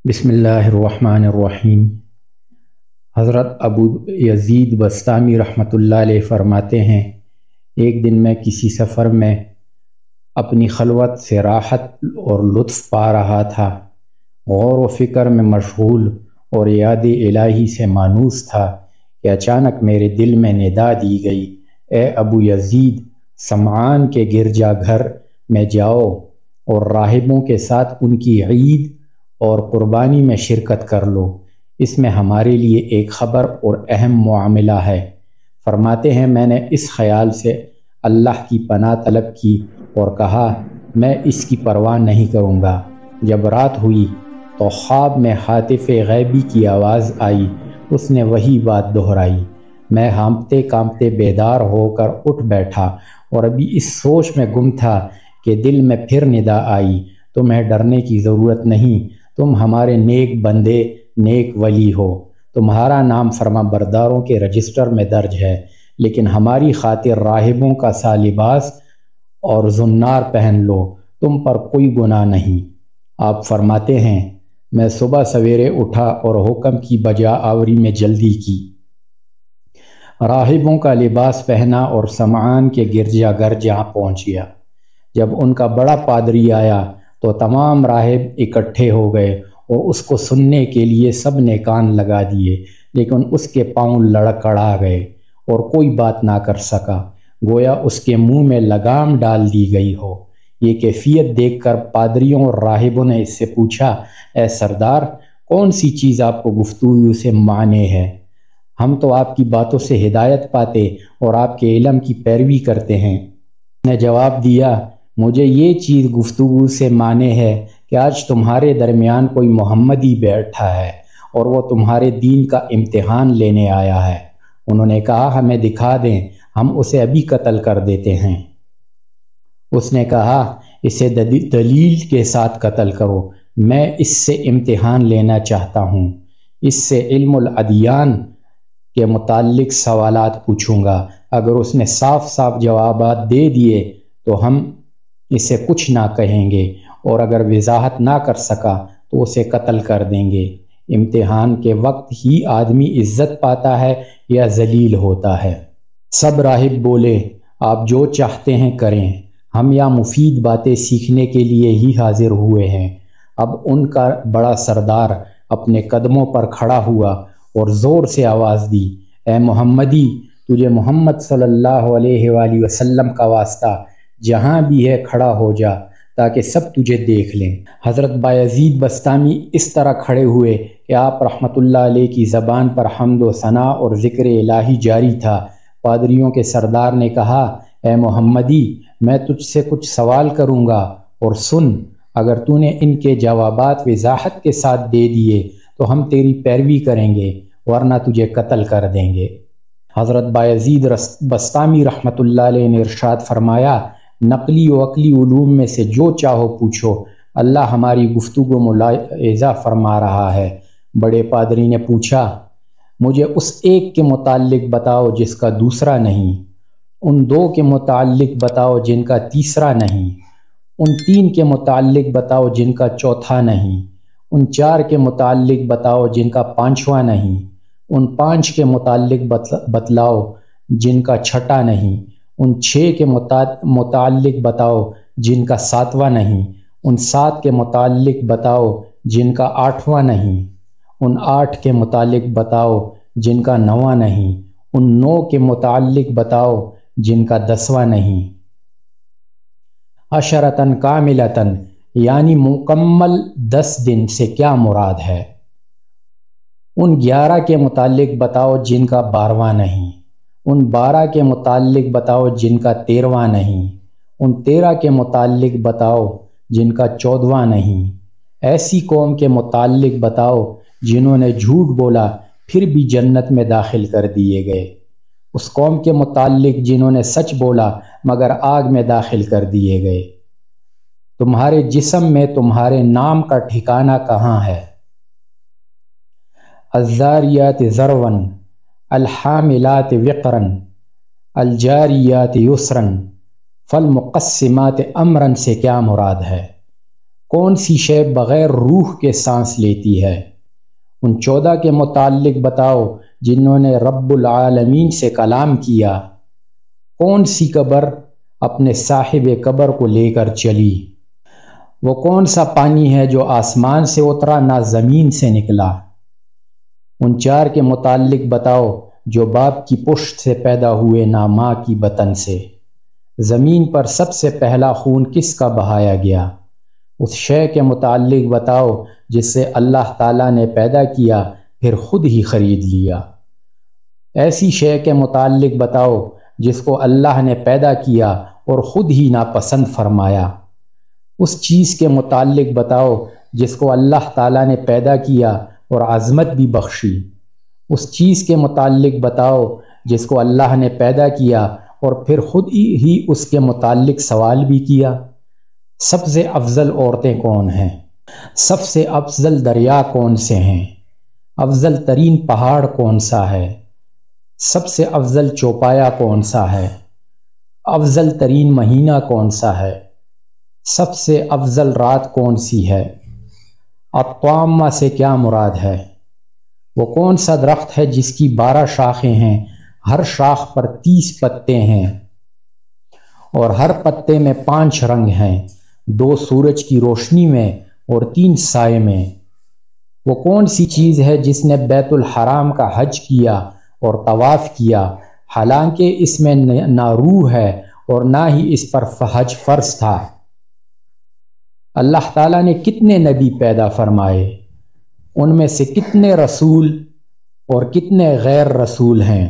بسم اللہ الرحمن الرحیم۔ حضرت ابو یزید بسطامی رحمۃ اللہ علیہ فرماتے ہیں، ایک دن میں کسی سفر میں اپنی خلوت سے راحت اور لطف پا رہا تھا، غور و فکر میں مشغول اور یاد الہی سے مانوس تھا کہ اچانک میرے دل میں ندا دی گئی، اے ابو یزید، سمعان کے گرجا گھر میں جاؤ اور راہبوں کے ساتھ ان کی عید اور قربانی میں شرکت کر لو، اس میں ہمارے لیے ایک خبر اور اہم معاملہ ہے۔ فرماتے ہیں، میں نے اس خیال سے اللہ کی پناہ طلب کی اور کہا میں اس کی پرواہ نہیں کروں گا۔ جب رات ہوئی تو خواب میں ہاتف غیبی کی آواز آئی، اس نے وہی بات دہرائی۔ میں ہانپتے کانپتے بیدار ہو کر اٹھ بیٹھا اور ابھی اس سوچ میں گم تھا کہ دل میں پھر ندا آئی، تمہیں ڈرنے کی ضرورت نہیں، تم ہمارے نیک بندے، نیک ولی ہو، تمہارا نام فرما برداروں کے رجسٹر میں درج ہے، لیکن ہماری خاطر راہبوں کا سا لباس اور زنار پہن لو، تم پر کوئی گناہ نہیں۔ آپ فرماتے ہیں، میں صبح سویرے اٹھا اور حکم کی بجا آوری میں جلدی کی، راہبوں کا لباس پہنا اور سمعان کے گرجا گھر جہاں پہنچ گیا۔ جب ان کا بڑا پادری آیا تو تمام راہب اکٹھے ہو گئے اور اس کو سننے کے لیے سب نے کان لگا دیے، لیکن اس کے پاؤں لڑکھڑا گئے اور کوئی بات نہ کر سکا، گویا اس کے منہ میں لگام ڈال دی گئی ہو۔ یہ کیفیت دیکھ کر پادریوں اور راہبوں نے اس سے پوچھا، اے سردار، کون سی چیز آپ کو گفتگو سے مانے ہے؟ ہم تو آپ کی باتوں سے ہدایت پاتے اور آپ کے علم کی پیروی کرتے ہیں۔ نے جواب دیا، مجھے یہ چیز گفتگو سے مانے ہے کہ آج تمہارے درمیان کوئی محمدی بیٹھا ہے اور وہ تمہارے دین کا امتحان لینے آیا ہے۔ انہوں نے کہا، ہمیں دکھا دیں، ہم اسے ابھی قتل کر دیتے ہیں۔ اس نے کہا، اسے دلیل کے ساتھ قتل کرو، میں اس سے امتحان لینا چاہتا ہوں، اس سے علم الادیان کے متعلق سوالات پوچھوں گا۔ اگر اس نے صاف صاف جوابات دے دیے تو ہم اسے کچھ نہ کہیں گے، اور اگر وضاحت نہ کر سکا تو اسے قتل کر دیں گے۔ امتحان کے وقت ہی آدمی عزت پاتا ہے یا ذلیل ہوتا ہے۔ سب راہب بولے، آپ جو چاہتے ہیں کریں، ہم یہاں مفید باتیں سیکھنے کے لیے ہی حاضر ہوئے ہیں۔ اب ان کا بڑا سردار اپنے قدموں پر کھڑا ہوا اور زور سے آواز دی، اے محمدی، تجھے محمد صلی اللہ علیہ وآلہ وسلم کا واسطہ، جہاں بھی ہے کھڑا ہو جا تاکہ سب تجھے دیکھ لیں۔ حضرت بایزید بسطامی اس طرح کھڑے ہوئے کہ آپ رحمۃ اللہ علیہ کی زبان پر حمد و ثناء اور ذکر الہی جاری تھا۔ پادریوں کے سردار نے کہا، اے محمدی، میں تجھ سے کچھ سوال کروں گا اور سن، اگر تو نے ان کے جوابات وضاحت کے ساتھ دے دیے تو ہم تیری پیروی کریں گے، ورنہ تجھے قتل کر دیں گے۔ حضرت بایزید بسطامی رحمۃ اللہ علیہ نے ارشاد فرمایا، نقلی و عقلی علوم میں سے جو چاہو پوچھو، اللہ ہماری گفتگو ملاحظہ فرما رہا ہے۔ بڑے پادری نے پوچھا، مجھے اس ایک کے متعلق بتاؤ جس کا دوسرا نہیں، ان دو کے متعلق بتاؤ جن کا تیسرا نہیں، ان تین کے متعلق بتاؤ جن کا چوتھا نہیں، ان چار کے متعلق بتاؤ جن کا پانچواں نہیں، ان پانچ کے متعلق بتلاؤ جن کا چھٹا نہیں، ان چھ کے متعلق بتاؤ جن کا ساتواں نہیں، ان سات کے متعلق بتاؤ جن کا آٹھواں نہیں، ان آٹھ کے متعلق بتاؤ جن کا نواں نہیں، ان نو کے متعلق بتاؤ جن کا دسواں نہیں۔ عشرتن کاملتن، یعنی مکمل 10 دن سے کیا مراد ہے؟ ان 11 کے متعلق بتاؤ جن کا 12واں نہیں، ان 12 کے متعلق بتاؤ جن کا 13واں نہیں، ان 13 کے متعلق بتاؤ جن کا 14واں نہیں۔ ایسی قوم کے متعلق بتاؤ جنہوں نے جھوٹ بولا پھر بھی جنت میں داخل کر دیے گئے، اس قوم کے متعلق جنہوں نے سچ بولا مگر آگ میں داخل کر دیے گئے۔ تمہارے جسم میں تمہارے نام کا ٹھکانہ کہاں ہے؟ الذاریات ذروا، الحاملات وقرا، الجاریات یسرا، فالمقسمات امرا سے کیا مراد ہے؟ کون سی شے بغیر روح کے سانس لیتی ہے؟ ان 14 کے متعلق بتاؤ جنہوں نے رب العالمین سے کلام کیا۔ کون سی قبر اپنے صاحب قبر کو لے کر چلی؟ وہ کون سا پانی ہے جو آسمان سے اترا نہ زمین سے نکلا؟ ان 4 کے متعلق بتاؤ جو باپ کی پشت سے پیدا ہوئے نہ ماں کی بطن سے۔ زمین پر سب سے پہلا خون کس کا بہایا گیا؟ اس شے کے متعلق بتاؤ جس سے اللہ تعالیٰ نے پیدا کیا پھر خود ہی خرید لیا۔ ایسی شے کے متعلق بتاؤ جس کو اللہ نے پیدا کیا اور خود ہی ناپسند فرمایا۔ اس چیز کے متعلق بتاؤ جس کو اللہ تعالیٰ نے پیدا کیا اور عظمت بھی بخشی۔ اس چیز کے متعلق بتاؤ جس کو اللہ نے پیدا کیا اور پھر خود ہی اس کے متعلق سوال بھی کیا۔ سب سے افضل عورتیں کون ہیں؟ سب سے افضل دریا کون سے ہیں؟ افضل ترین پہاڑ کون سا ہے؟ سب سے افضل چوپایا کون سا ہے؟ افضل ترین مہینہ کون سا ہے؟ سب سے افضل رات کون سی ہے؟ الطامہ سے کیا مراد ہے؟ وہ کون سا درخت ہے جس کی 12 شاخیں ہیں، ہر شاخ پر 30 پتے ہیں اور ہر پتے میں 5 رنگ ہیں، 2 سورج کی روشنی میں اور 3 سائے میں؟ وہ کون سی چیز ہے جس نے بیت الحرام کا حج کیا اور طواف کیا حالانکہ اس میں نہ روح ہے اور نہ ہی اس پر حج فرض تھا؟ اللہ تعالیٰ نے کتنے نبی پیدا فرمائے؟ ان میں سے کتنے رسول اور کتنے غیر رسول ہیں؟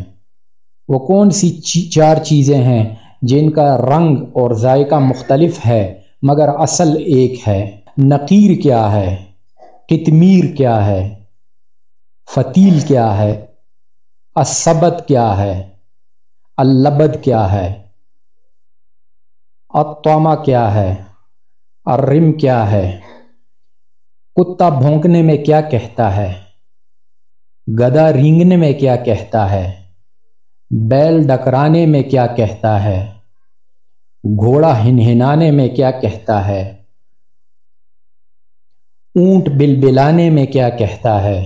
وہ کون سی 4 چیزیں ہیں جن کا رنگ اور ذائقہ مختلف ہے مگر اصل ایک ہے؟ نقیر کیا ہے؟ قطمیر کیا ہے؟ فتیل کیا ہے؟ السبت کیا ہے؟ اللبد کیا ہے؟ الطامہ کیا ہے؟ الرم کیا ہے؟ کتا بھونکنے میں کیا کہتا ہے؟ گدھا رینگنے میں کیا کہتا ہے؟ بیل ڈکرانے میں کیا کہتا ہے؟ گھوڑا ہنہنانے میں کیا کہتا ہے؟ اونٹ بلبلانے میں کیا کہتا ہے؟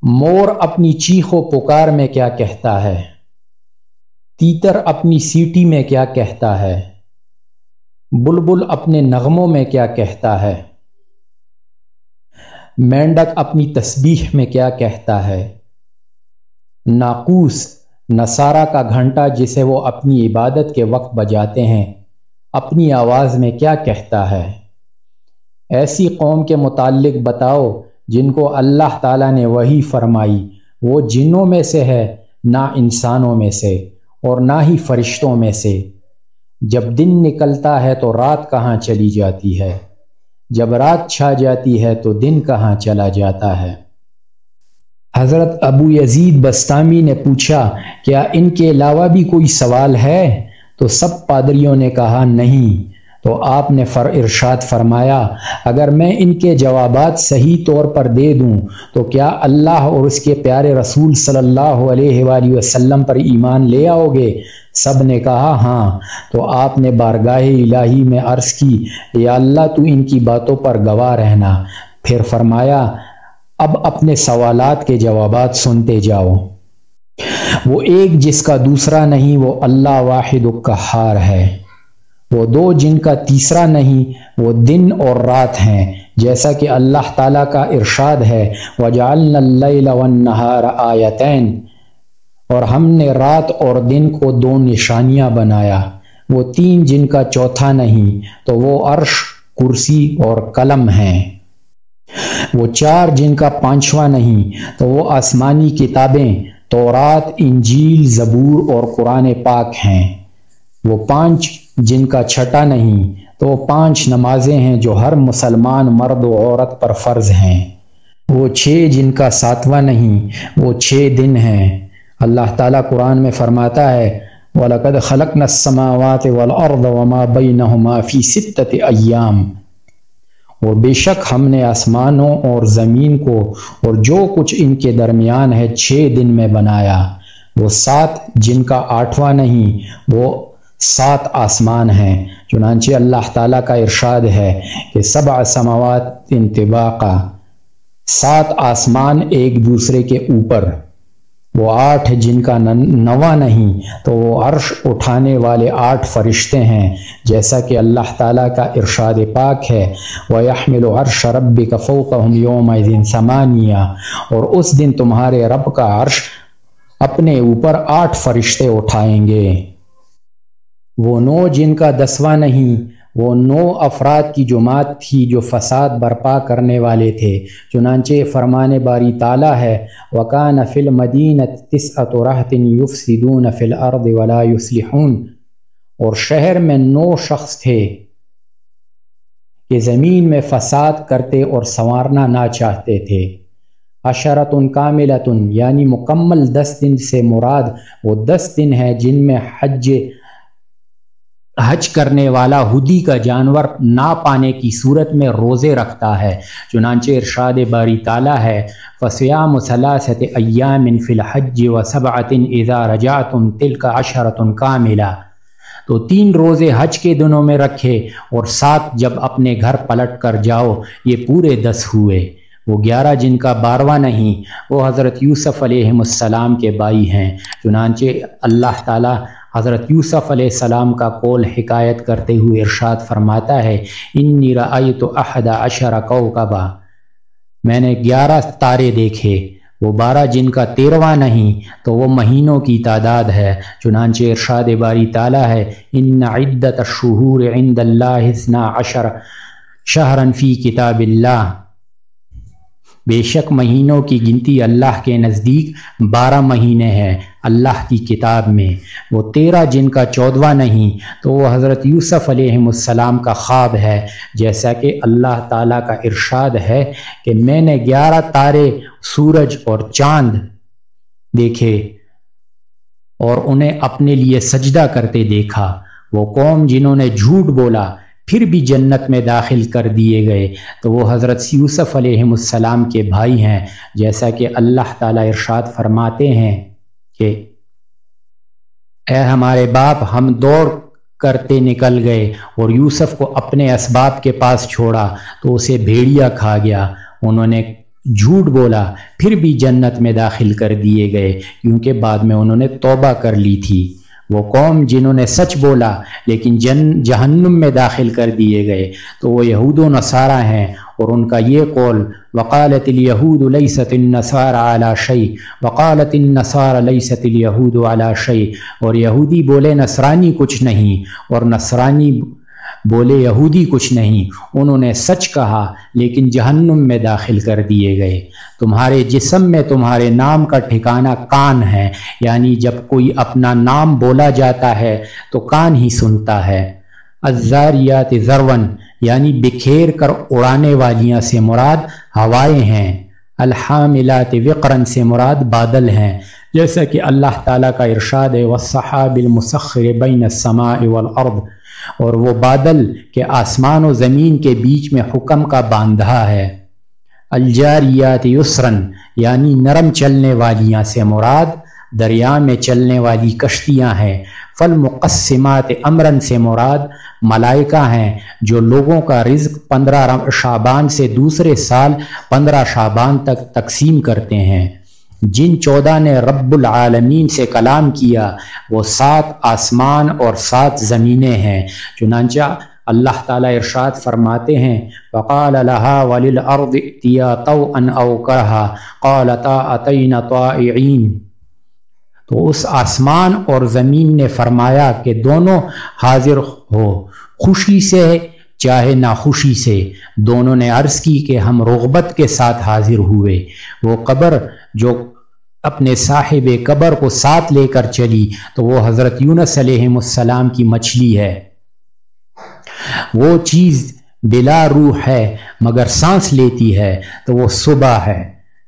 مور اپنی چیخ و پکار میں کیا کہتا ہے؟ تیتر اپنی سیٹی میں کیا کہتا ہے؟ بلبل اپنے نغموں میں کیا کہتا ہے؟ مینڈک اپنی تسبیح میں کیا کہتا ہے؟ ناقوس نصارہ کا گھنٹا جسے وہ اپنی عبادت کے وقت بجاتے ہیں اپنی آواز میں کیا کہتا ہے؟ ایسی قوم کے متعلق بتاؤ جن کو اللہ تعالیٰ نے وحی فرمائی، وہ جنوں میں سے ہے نہ انسانوں میں سے اور نہ ہی فرشتوں میں سے۔ جب دن نکلتا ہے تو رات کہاں چلی جاتی ہے؟ جب رات چھا جاتی ہے تو دن کہاں چلا جاتا ہے؟ حضرت ابو یزید بستامی نے پوچھا کیا ان کے علاوہ بھی کوئی سوال ہے؟ تو سب پادریوں نے کہا نہیں۔ تو آپ نے ارشاد فرمایا اگر میں ان کے جوابات صحیح طور پر دے دوں تو کیا اللہ اور اس کے پیارے رسول صلی اللہ علیہ وآلہ وسلم پر ایمان لے آؤ گے؟ سب نے کہا ہاں۔ تو آپ نے بارگاہ الہی میں عرض کی یا اللہ تو ان کی باتوں پر گواہ رہنا۔ پھر فرمایا اب اپنے سوالات کے جوابات سنتے جاؤ۔ وہ ایک جس کا دوسرا نہیں وہ اللہ واحد القہار ہے۔ وہ دو جن کا تیسرا نہیں وہ دن اور رات ہیں، جیسا کہ اللہ تعالیٰ کا ارشاد ہے وَجَعَلْنَا اللَّيْلَ وَالنَّهَارَ آیَتَيْنِ، اور ہم نے رات اور دن کو 2 نشانیاں بنایا۔ وہ 3 جن کا چوتھا نہیں تو وہ عرش، کرسی اور قلم ہیں۔ وہ 4 جن کا 5واں نہیں تو وہ آسمانی کتابیں تورات، انجیل، زبور اور قرآن پاک ہیں۔ وہ 5 جن کا 6واں نہیں تو وہ 5 نمازیں ہیں جو ہر مسلمان مرد و عورت پر فرض ہیں۔ وہ 6 جن کا 7واں نہیں وہ 6 دن ہیں۔ اللہ تعالیٰ قرآن میں فرماتا ہے وَلَقَدْ خَلَقْنَا السَّمَاوَاتِ وَالْأَرْضَ وَمَا بَيْنَهُمَا فِي 6 أَيَّامٍ، اور بے شک ہم نے آسمانوں اور زمین کو اور جو کچھ ان کے درمیان ہے 6 دن میں بنایا۔ وہ 7 جن کا 8واں نہیں وہ 7 آسمان ہیں چنانچہ اللہ تعالیٰ کا ارشاد ہے کہ 7 سماوات انطباقا، 7 آسمان ایک دوسرے کے اوپر، وہ 8 جن کا نوا نہیں، تو وہ عرش اٹھانے والے 8 فرشتے ہیں، جیسا کہ اللہ تعالیٰ کا ارشاد پاک ہے وَيَحْمِلُ عَرْشَ رَبِّكَ فَوْقَهُمْ يَوْمَئِذٍ ثَمَانِيَةٌ، اور اس دن تمہارے رب کا عرش اپنے اوپر 8 فرشتے اٹھائیں گے۔ وہ 9 جن کا 10واں نہیں، وہ 9 افراد کی جماعت تھی جو فساد برپا کرنے والے تھے۔ چنانچہ فرمان باری تعالیٰ ہے وَكَانَ فِي الْمَدِينَةِ 9 رَهْطٍ يُفْسِدُونَ فِي الْأَرْضِ وَلَا يُصْلِحُونَ، اور شہر میں 9 شخص تھے کہ زمین میں فساد کرتے اور سنوارنا نہ چاہتے تھے۔ 10 کاملۃ، یعنی مکمل 10 دن سے مراد وہ 10 دن ہے جن میں حج کرنے والا ہدی کا جانور نہ پانے کی صورت میں روزے رکھتا ہے۔ چنانچہ ارشاد باری تعالیٰ ہے فَصِيَامُ 3 أَيَّامٍ فِي الْحَجِّ و7 إِذَا رَجَعْتُمْ تِلْكَ 10 کاملہ، تو 3 روزے حج کے دنوں میں رکھے اور 7 جب اپنے گھر پلٹ کر جاؤ، یہ پورے 10 ہوئے۔ وہ 11 جن کا 12واں نہیں، وہ حضرت یوسف علیہ السلام کے بھائی ہیں۔ چنانچہ اللہ تعالیٰ حضرت یوسف علیہ السلام کا قول حکایت کرتے ہوئے ارشاد فرماتا ہے انی رأیت 11 کوكبا، میں نے 11 تارے دیکھے، وہ 12 جن کا 13واں نہیں، تو وہ مہینوں کی تعداد ہے۔ چنانچہ ارشاد باری تعالیٰ ہے ان عدت الشہور عند اللہ 12 شہرا فی کتاب اللہ، بے شک مہینوں کی گنتی اللہ کے نزدیک 12 مہینے ہیں اللہ کی کتاب میں۔ وہ 13 جن کا 14واں نہیں، تو وہ حضرت یوسف علیہ السلام کا خواب ہے، جیسا کہ اللہ تعالیٰ کا ارشاد ہے کہ میں نے 11 تارے، سورج اور چاند دیکھے اور انہیں اپنے لیے سجدہ کرتے دیکھا۔ وہ قوم جنہوں نے جھوٹ بولا پھر بھی جنت میں داخل کر دیے گئے، تو وہ حضرت یوسف علیہ السلام کے بھائی ہیں، جیسا کہ اللہ تعالیٰ ارشاد فرماتے ہیں کہ اے ہمارے باپ، ہم دوڑ کرتے نکل گئے اور یوسف کو اپنے اسباب کے پاس چھوڑا تو اسے بھیڑیا کھا گیا۔ انہوں نے جھوٹ بولا پھر بھی جنت میں داخل کر دیے گئے، کیونکہ بعد میں انہوں نے توبہ کر لی تھی۔ وہ قوم جنہوں نے سچ بولا لیکن جہنم میں داخل کر دیے گئے، تو وہ یہود و نصارہ ہیں، اور ان کا یہ قول وقالت الیہود لیست النصارى علی شیء وقالت النصارى لیست الیہود علی شیء، اور یہودی بولے نصرانی کچھ نہیں اور نصرانی بولے یہودی کچھ نہیں، انہوں نے سچ کہا لیکن جہنم میں داخل کر دیے گئے۔ تمہارے جسم میں تمہارے نام کا ٹھکانہ کان ہے، یعنی جب کوئی اپنا نام بولا جاتا ہے تو کان ہی سنتا ہے۔ الزاریات ذرون، یعنی بکھیر کر اڑانے والیاں سے مراد ہوائیں ہیں۔ الحاملات وقرن سے مراد بادل ہیں، جیسا کہ اللہ تعالیٰ کا ارشاد ہے والسحاب المسخر بین السماء والارض، اور وہ بادل کے آسمان و زمین کے بیچ میں حکم کا باندھا ہے۔ الجاریات یسرن، یعنی نرم چلنے والیاں سے مراد دریا میں چلنے والی کشتیاں ہیں۔ فالمقسمات امرن سے مراد ملائکہ ہیں جو لوگوں کا رزق 15 شعبان سے دوسرے سال 15 شعبان تک تقسیم کرتے ہیں۔ جن 14 نے رب العالمین سے کلام کیا وہ 7 آسمان اور 7 زمینیں ہیں۔ چنانچہ اللہ تعالیٰ ارشاد فرماتے ہیں وَقَالَ لَهَا وَلِلْأَرْضِ ائْتِيَا طَوْعًا أَوْ كَرْهًا قَالَتَا أَتَيْنَا طَائِعِينَ، تو اس آسمان اور زمین نے فرمایا کہ دونوں حاضر ہو، خوشی سے چاہے ناخوشی سے۔ دونوں نے عرض کی کہ ہم رغبت کے ساتھ حاضر ہوئے۔ وہ قبر جو اپنے صاحب قبر کو ساتھ لے کر چلی تو وہ حضرت یونس علیہ السلام کی مچھلی ہے۔ وہ چیز بلا روح ہے مگر سانس لیتی ہے تو وہ صبح ہے،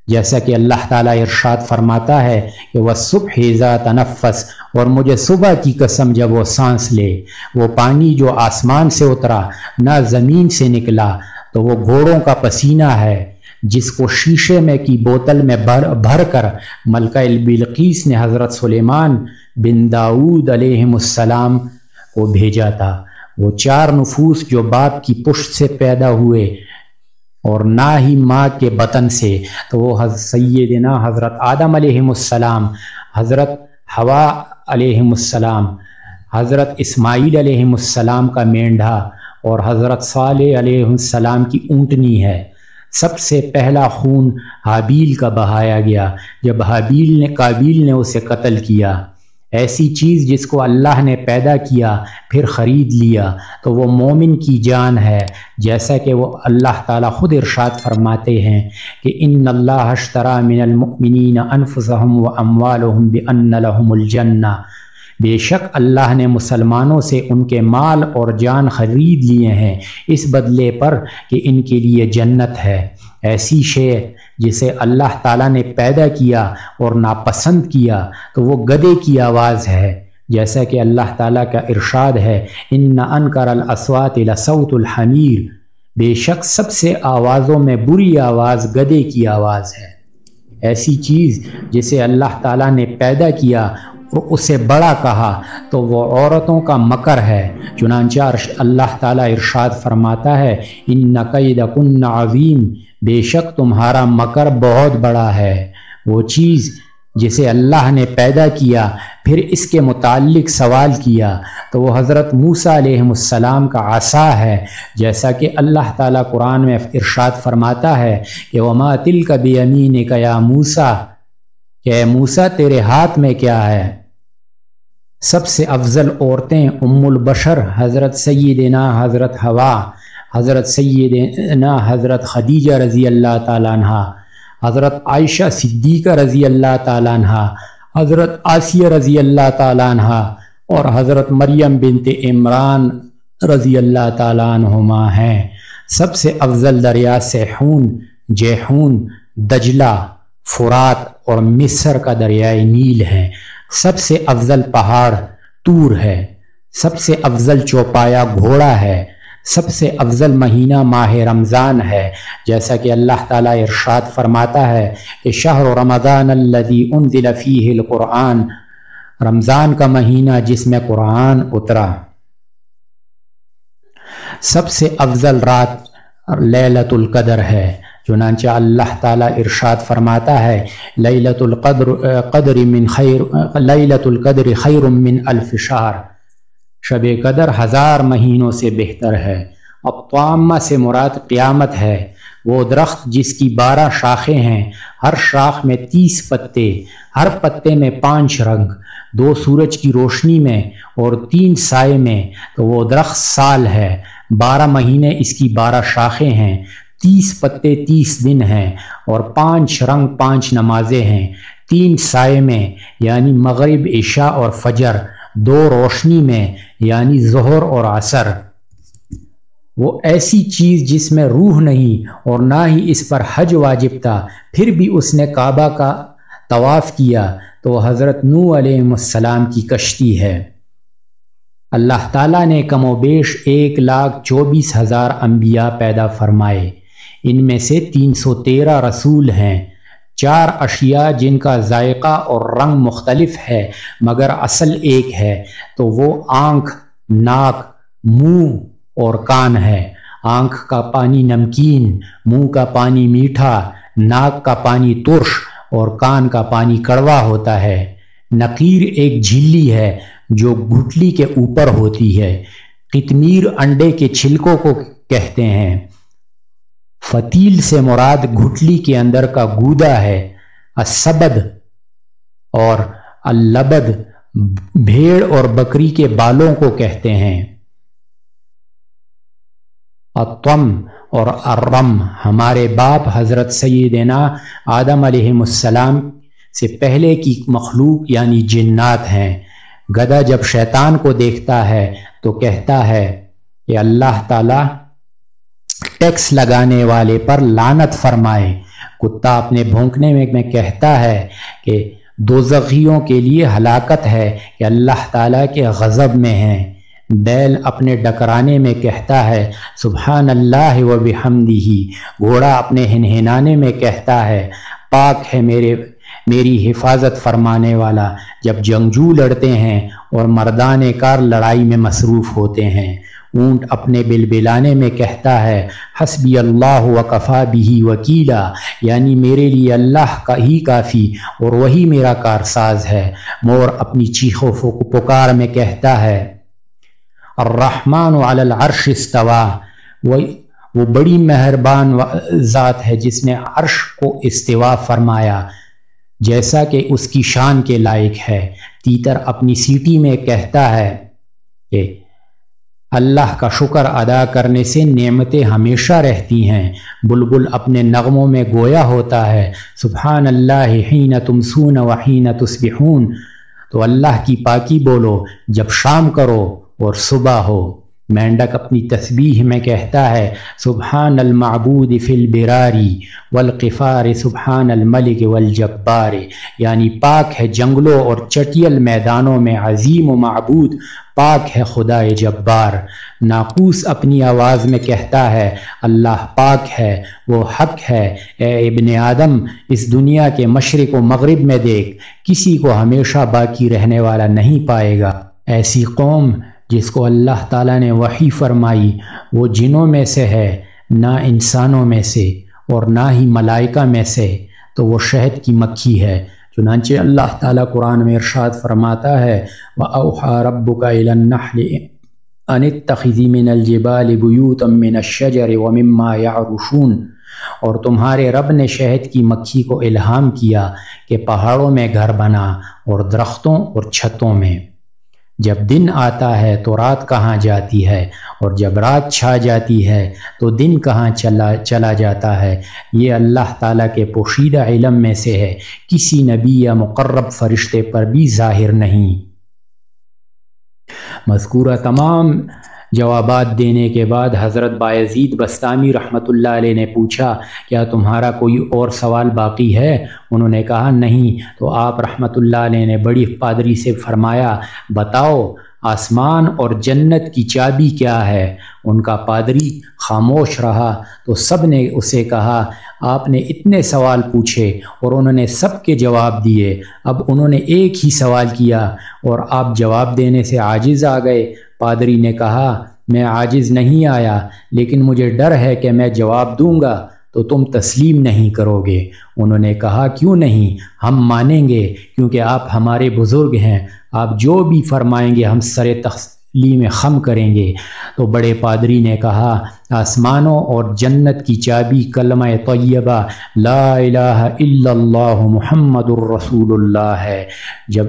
جیسا کہ اللہ تعالیٰ ارشاد فرماتا ہے کہ وَالصُّبْحِ اِذَا تَنَفَّسَ، اور مجھے صبح کی قسم جب وہ سانس لے۔ وہ پانی جو آسمان سے اترا نہ زمین سے نکلا، تو وہ گھوڑوں کا پسینہ ہے جس کو شیشے میں کی بوتل میں بھر کر ملکہ بلقیس نے حضرت سلیمان بن داؤد علیہ السلام کو بھیجا تھا۔ وہ 4 نفوس جو باپ کی پشت سے پیدا ہوئے اور نہ ہی ماں کے بطن سے، تو وہ سیدنا حضرت آدم علیہ السلام، حضرت حوا علیہ السلام، حضرت اسماعیل علیہ السلام کا مینڈھا اور حضرت صالح علیہ السلام کی اونٹنی ہے۔ سب سے پہلا خون حابیل کا بہایا گیا جب قابیل نے اسے قتل کیا۔ ایسی چیز جس کو اللہ نے پیدا کیا پھر خرید لیا تو وہ مومن کی جان ہے، جیسا کہ وہ اللہ تعالیٰ خود ارشاد فرماتے ہیں کہ ان اللہ اشتری من المؤمنین انفسهم واموالهم بان لهم الجنہ، بے شک اللہ نے مسلمانوں سے ان کے مال اور جان خرید لیے ہیں اس بدلے پر کہ ان کے لیے جنت ہے۔ ایسی شے جسے اللہ تعالیٰ نے پیدا کیا اور ناپسند کیا تو وہ گدھے کی آواز ہے، جیسا کہ اللہ تعالیٰ کا ارشاد ہے ان انکر الاصوات لصوت الحمیر، بے شک سب سے آوازوں میں بری آواز گدھے کی آواز ہے۔ ایسی چیز جسے اللہ تعالیٰ نے پیدا کیا اور اسے بڑا کہا تو وہ عورتوں کا مکر ہے، چنانچہ اللہ تعالیٰ ارشاد فرماتا ہے ان کیدکن عظیم، بے شک تمہارا مکر بہت بڑا ہے۔ وہ چیز جسے اللہ نے پیدا کیا پھر اس کے متعلق سوال کیا تو وہ حضرت موسیٰ علیہ السلام کا عصا ہے، جیسا کہ اللہ تعالیٰ قرآن میں ارشاد فرماتا ہے کہ وما تلک بیمینک یا موسیٰ، کہ اے موسیٰ تیرے ہاتھ میں کیا ہے۔ سب سے افضل عورتیں ام البشر حضرت سیدنا حضرت حوا، حضرت سیدنا حضرت خدیجہ رضی اللہ تعالیٰ عنہ، حضرت عائشہ صدیقہ رضی اللہ تعالیٰ عنہ، حضرت آسیہ رضی اللہ تعالیٰ عنہ اور حضرت مریم بنت عمران رضی اللہ تعالیٰ عنہما ہیں۔ سب سے افضل دریا سیحون، جیحون، دجلہ، فرات اور مصر کا دریائے نیل ہے۔ سب سے افضل پہاڑ طور ہے، سب سے افضل چوپایا گھوڑا ہے، سب سے افضل مہینہ ماہ رمضان ہے، جیسا کہ اللہ تعالیٰ ارشاد فرماتا ہے کہ شہر رمضان الذی انزل فیہ القرآن، رمضان کا مہینہ جس میں قرآن اترا۔ سب سے افضل رات لیلۃ القدر ہے، چنانچہ اللہ تعالیٰ ارشاد فرماتا ہے لیلۃ القدر خیر من الف شہر، شب قدر 1000 مہینوں سے بہتر ہے۔ اب طامہ سے مراد قیامت ہے، وہ درخت جس کی 12 شاخیں ہیں، ہر شاخ میں 30 پتے، ہر پتے میں 5 رنگ، 2 سورج کی روشنی میں اور 3 سائے میں، تو وہ درخت سال ہے۔ 12 مہینے اس کی 12 شاخیں ہیں، 30 پتے 30 دن ہیں اور 5 رنگ 5 نمازیں ہیں، 3 سائے میں یعنی مغرب عشاء اور فجر، 2 روشنی میں یعنی ظہر اور عصر۔ وہ ایسی چیز جس میں روح نہیں اور نہ ہی اس پر حج واجب تھا، پھر بھی اس نے کعبہ کا طواف کیا تو وہ حضرت نوح علیہ السلام کی کشتی ہے۔ اللہ تعالیٰ نے کم و بیش 1,24,000 انبیاء پیدا فرمائے، ان میں سے 313 رسول ہیں، 4 اشیاء جن کا ذائقہ اور رنگ مختلف ہے مگر اصل ایک ہے، تو وہ آنکھ، ناک، منہ اور کان ہے۔ آنکھ کا پانی نمکین، منہ کا پانی میٹھا، ناک کا پانی ترش اور کان کا پانی کڑوا ہوتا ہے۔ نقیر ایک جھلی ہے جو گھٹلی کے اوپر ہوتی ہے۔ قطمیر انڈے کے چھلکوں کو کہتے ہیں۔ فتیل سے مراد گھٹلی کے اندر کا گودا ہے۔ السبد اور اللبد بھیڑ اور بکری کے بالوں کو کہتے ہیں۔ الطم اور الرم ہمارے باپ حضرت سیدنا آدم علیہ السلام سے پہلے کی مخلوق یعنی جنات ہیں۔ گدھا جب شیطان کو دیکھتا ہے تو کہتا ہے کہ اللہ تعالیٰ ٹیکس لگانے والے پر لعنت فرمائے۔ کتا اپنے بھونکنے میں کہتا ہے کہ دوزخیوں کے لیے ہلاکت ہے کہ اللہ تعالیٰ کے غضب میں ہیں۔ بیل اپنے ڈکرانے میں کہتا ہے سبحان اللہ و بحمدہ۔ گھوڑا اپنے ہنہنانے میں کہتا ہے پاک ہے میری حفاظت فرمانے والا۔ جب جنگجو لڑتے ہیں اور مردان کار لڑائی میں مصروف ہوتے ہیں، اونٹ اپنے بلبلانے میں کہتا ہے حسبی اللہ وکفا بہ وکیلا، یعنی میرے لیے اللہ کا ہی کافی اور وہی میرا کارساز ہے۔ مور اپنی چیخ و پکار میں کہتا ہے الرحمن علی العرش استوى، وہ بڑی مہربان ذات ہے جس نے عرش کو استوا فرمایا جیسا کہ اس کی شان کے لائق ہے۔ تیتر اپنی سیٹی میں کہتا ہے کہ اللہ کا شکر ادا کرنے سے نعمتیں ہمیشہ رہتی ہیں۔ بلبل اپنے نغموں میں گویا ہوتا ہے سبحان اللہ حین تمسون وحین تصبحون، تو اللہ کی پاکی بولو جب شام کرو اور صبح ہو۔ مینڈک اپنی تسبیح میں کہتا ہے سبحان المعبود فی البراری والقفار سبحان الملک والجبار، یعنی پاک ہے جنگلوں اور چٹیل میدانوں میں عظیم و معبود، پاک ہے خدائے جبار۔ ناقوس اپنی آواز میں کہتا ہے اللہ پاک ہے، وہ حق ہے۔ اے ابن آدم، اس دنیا کے مشرق و مغرب میں دیکھ، کسی کو ہمیشہ باقی رہنے والا نہیں پائے گا۔ ایسی قوم جس کو اللہ تعالیٰ نے وحی فرمائی وہ جنوں میں سے ہے، نہ انسانوں میں سے اور نہ ہی ملائکہ میں سے، تو وہ شہد کی مکھی ہے۔ چنانچہ اللہ تعالیٰ قرآن میں ارشاد فرماتا ہے وَأَوْحَى رَبُّكَ إِلَى النَّحْلِ أَنِ اتَّخِذِي مِنَ الْجِبَالِ بُيُوتًا مِنَ الشَّجَرِ وَمِمَّا يَعْرُشُونَ، اور تمہارے رب نے شہد کی مکھی کو الہام کیا کہ پہاڑوں میں گھر بنا اور درختوں اور چھتوں میں۔ جب دن آتا ہے تو رات کہاں جاتی ہے، اور جب رات چھا جاتی ہے تو دن کہاں چلا جاتا ہے۔ یہ اللہ تعالیٰ کے پوشیدہ علم میں سے ہے، کسی نبی یا مقرب فرشتے پر بھی ظاہر نہیں۔ مذکورہ تمام جوابات دینے کے بعد حضرت بایزید بسطامی رحمۃ اللہ علیہ نے پوچھا کیا تمہارا کوئی اور سوال باقی ہے؟ انہوں نے کہا نہیں۔ تو آپ رحمۃ اللہ علیہ نے بڑی پادری سے فرمایا بتاؤ آسمان اور جنت کی چابی کیا ہے؟ ان کا پادری خاموش رہا تو سب نے اسے کہا آپ نے اتنے سوال پوچھے اور انہوں نے سب کے جواب دیے، اب انہوں نے ایک ہی سوال کیا اور آپ جواب دینے سے عاجز آ گئے۔ پادری نے کہا میں عاجز نہیں آیا، لیکن مجھے ڈر ہے کہ میں جواب دوں گا تو تم تسلیم نہیں کرو گے۔ انہوں نے کہا کیوں نہیں، ہم مانیں گے کیونکہ آپ ہمارے بزرگ ہیں، آپ جو بھی فرمائیں گے ہم سر تسلیم خم کریں گے۔ تو بڑے پادری نے کہا آسمانوں اور جنت کی چابی کلمہ طیبہ لا الہ الا اللہ محمد الرسول اللہ ہے۔ جب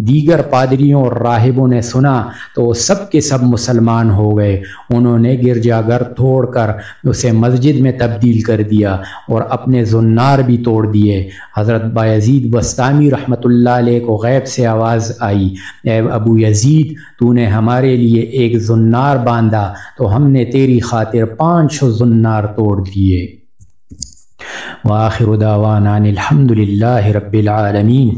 دیگر پادریوں اور راہبوں نے سنا تو وہ سب کے سب مسلمان ہو گئے۔ انہوں نے گرجا گھر توڑ کر اسے مسجد میں تبدیل کر دیا اور اپنے زنار بھی توڑ دیے۔ حضرت بایزید بسطامی رحمۃ اللہ علیہ کو غیب سے آواز آئی اے ابو یزید، تو نے ہمارے لیے ایک زنار باندھا تو ہم نے تیری خاطر 500 زنار توڑ دیے۔ وآخر دعوانا الحمد للہ رب العالمین۔